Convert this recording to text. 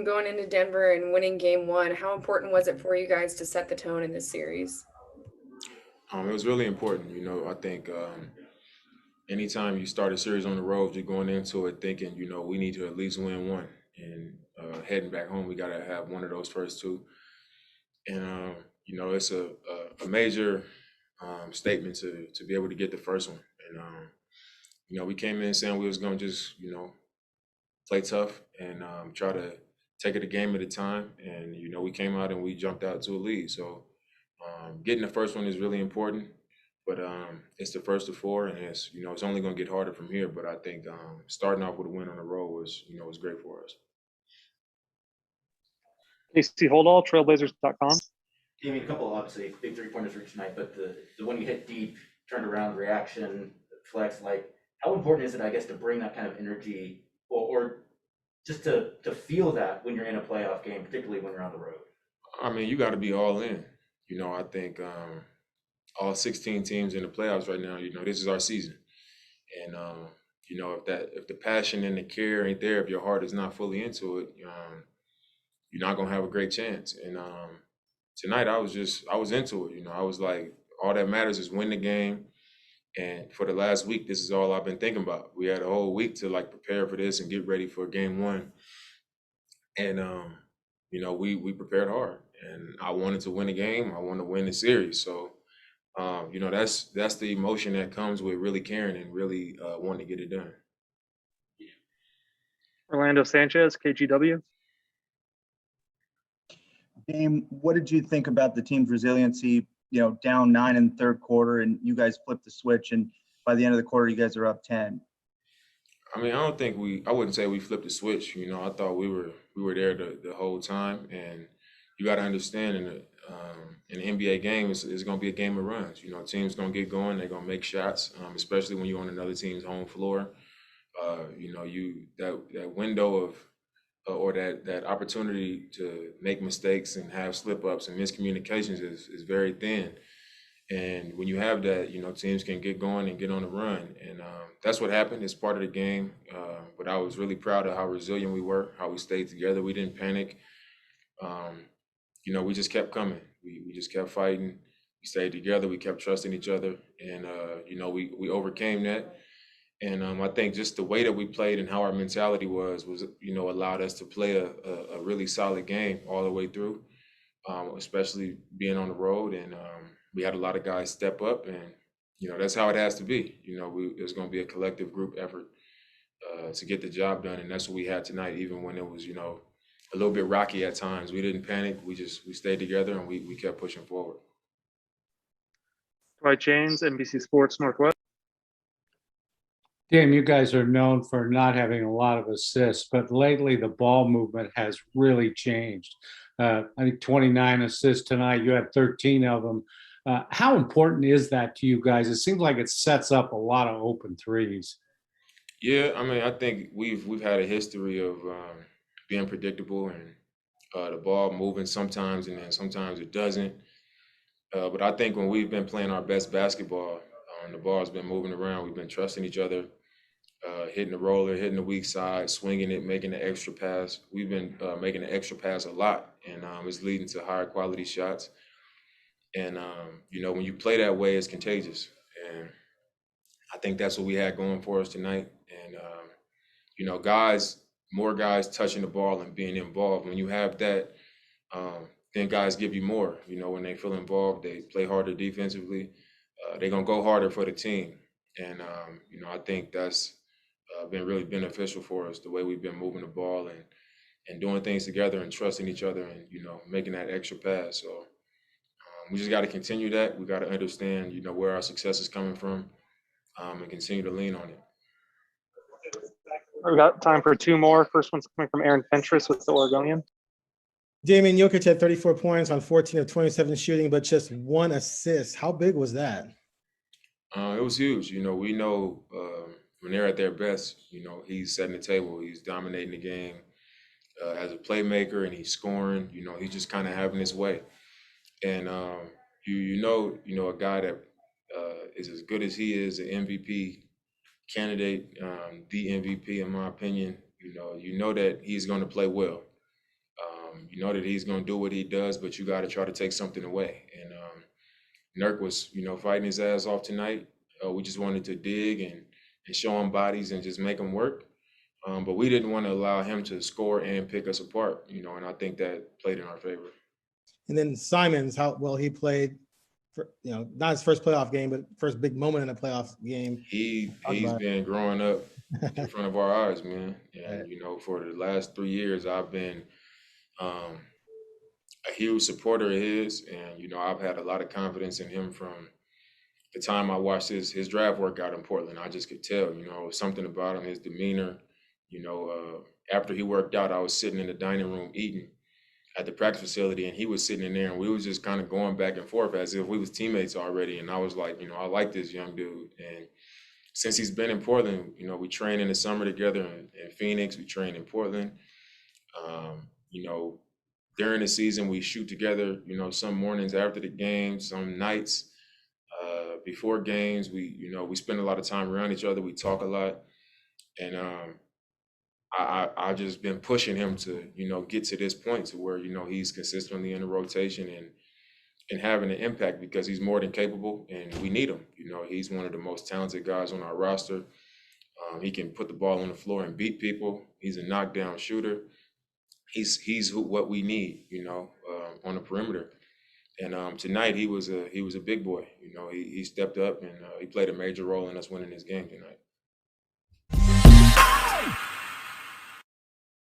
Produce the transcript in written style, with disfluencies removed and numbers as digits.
going into Denver and winning game one. How important was it for you guys to set the tone in this series? It was really important. I think anytime you start a series on the road, you're going into it thinking, we need to at least win one. And heading back home, we got to have one of those first two. And, it's a major statement to be able to get the first one. And, we came in saying we was going to just, play tough and try to take it a game at a time. And, we came out and we jumped out to a lead. So getting the first one is really important. But it's the first of four, and it's only going to get harder from here. But I think starting off with a win on the road was great for us. Casey Holdall, Trailblazers.com. Damian, a couple obviously big 3-pointers for tonight, but the one you hit deep, turned around, reaction, flex, like how important is it, I guess, to bring that kind of energy or just to feel that when you're in a playoff game, particularly when you're on the road? I mean, you got to be all in. I think all 16 teams in the playoffs right now, this is our season. And, if the passion and the care ain't there, if your heart is not fully into it, you're not going to have a great chance. And tonight I was into it. I was like, all that matters is win the game. And for the last week, this is all I've been thinking about. We had a whole week to prepare for this and get ready for game one. And, we prepared hard. And I wanted to win the game. I wanted to win the series. So, that's the emotion that comes with really caring and really wanting to get it done. Orlando Sanchez, KGW. Dame, what did you think about the team's resiliency, down 9 in the third quarter, and you guys flipped the switch, and by the end of the quarter, you guys are up 10? I mean, I wouldn't say we flipped the switch. I thought we were there the whole time. And you got to understand in an NBA game, it's going to be a game of runs. Teams going to get going. They're going to make shots, especially when you're on another team's home floor. That window of or that opportunity to make mistakes and have slip-ups and miscommunications is very thin. And when you have that, teams can get going and get on the run. And that's what happened. It's part of the game. But I was really proud of how resilient we were, how we stayed together. We didn't panic. We just kept coming. We just kept fighting. We stayed together. We kept trusting each other. And, we overcame that. And I think just the way that we played and how our mentality was allowed us to play a really solid game all the way through, especially being on the road. And we had a lot of guys step up, and, that's how it has to be. There's going to be a collective group effort to get the job done. And that's what we had tonight, even when it was, a little bit rocky at times. We didn't panic. We stayed together, and we kept pushing forward. Dwight James, NBC Sports Northwest. Dame, you guys are known for not having a lot of assists, but lately the ball movement has really changed. I think 29 assists tonight. You had 13 of them. How important is that to you guys? It seems like it sets up a lot of open threes. Yeah, I mean, I think we've had a history of being predictable and the ball moving sometimes, and then sometimes it doesn't. But I think when we've been playing our best basketball, the ball's been moving around. We've been trusting each other. Hitting the roller, hitting the weak side, swinging it, making the extra pass. We've been making the extra pass a lot, and it's leading to higher quality shots. And, when you play that way, it's contagious. And I think that's what we had going for us tonight. And, more guys touching the ball and being involved. When you have that, then guys give you more. When they feel involved, they play harder defensively. They're going to go harder for the team. And, I think that's been really beneficial for us, the way we've been moving the ball and doing things together and trusting each other and, making that extra pass. So we just got to continue that. We got to understand, where our success is coming from and continue to lean on it. We've got time for two more. First one's coming from Aaron Fentress with the Oregonian. Damian Jokic had 34 points on 14 of 27 shooting, but just 1 assist. How big was that? It was huge. We know when they're at their best, he's setting the table. He's dominating the game as a playmaker, and he's scoring. He's just kind of having his way. And a guy that is as good as he is, an MVP candidate, the MVP in my opinion. You know that he's going to play well. You know that he's going to do what he does, but you got to try to take something away. And Nurk was, fighting his ass off tonight. We just wanted to dig and show him bodies and just make him work. But we didn't want to allow him to score and pick us apart, and I think that played in our favor. And then Simons, how well he played for, not his first playoff game, but first big moment in a playoff game. He's been growing up in front of our eyes, man. And, for the last 3 years, I've been a huge supporter of his. And, I've had a lot of confidence in him from the time I watched his draft workout in Portland. I just could tell, something about him, his demeanor. After he worked out, I was sitting in the dining room eating at the practice facility, and he was sitting in there, and we was just kind of going back and forth as if we was teammates already. And I was like, I like this young dude. And since he's been in Portland, we train in the summer together in Phoenix. We train in Portland. During the season, we shoot together, some mornings after the game, some nights before games. We spend a lot of time around each other. We talk a lot. And I just been pushing him to, get to this point to where, he's consistently in the rotation and having an impact, because he's more than capable and we need him. He's one of the most talented guys on our roster. He can put the ball on the floor and beat people. He's a knockdown shooter. He's what we need, on the perimeter. And tonight he was a big boy. He stepped up and he played a major role in us winning this game tonight.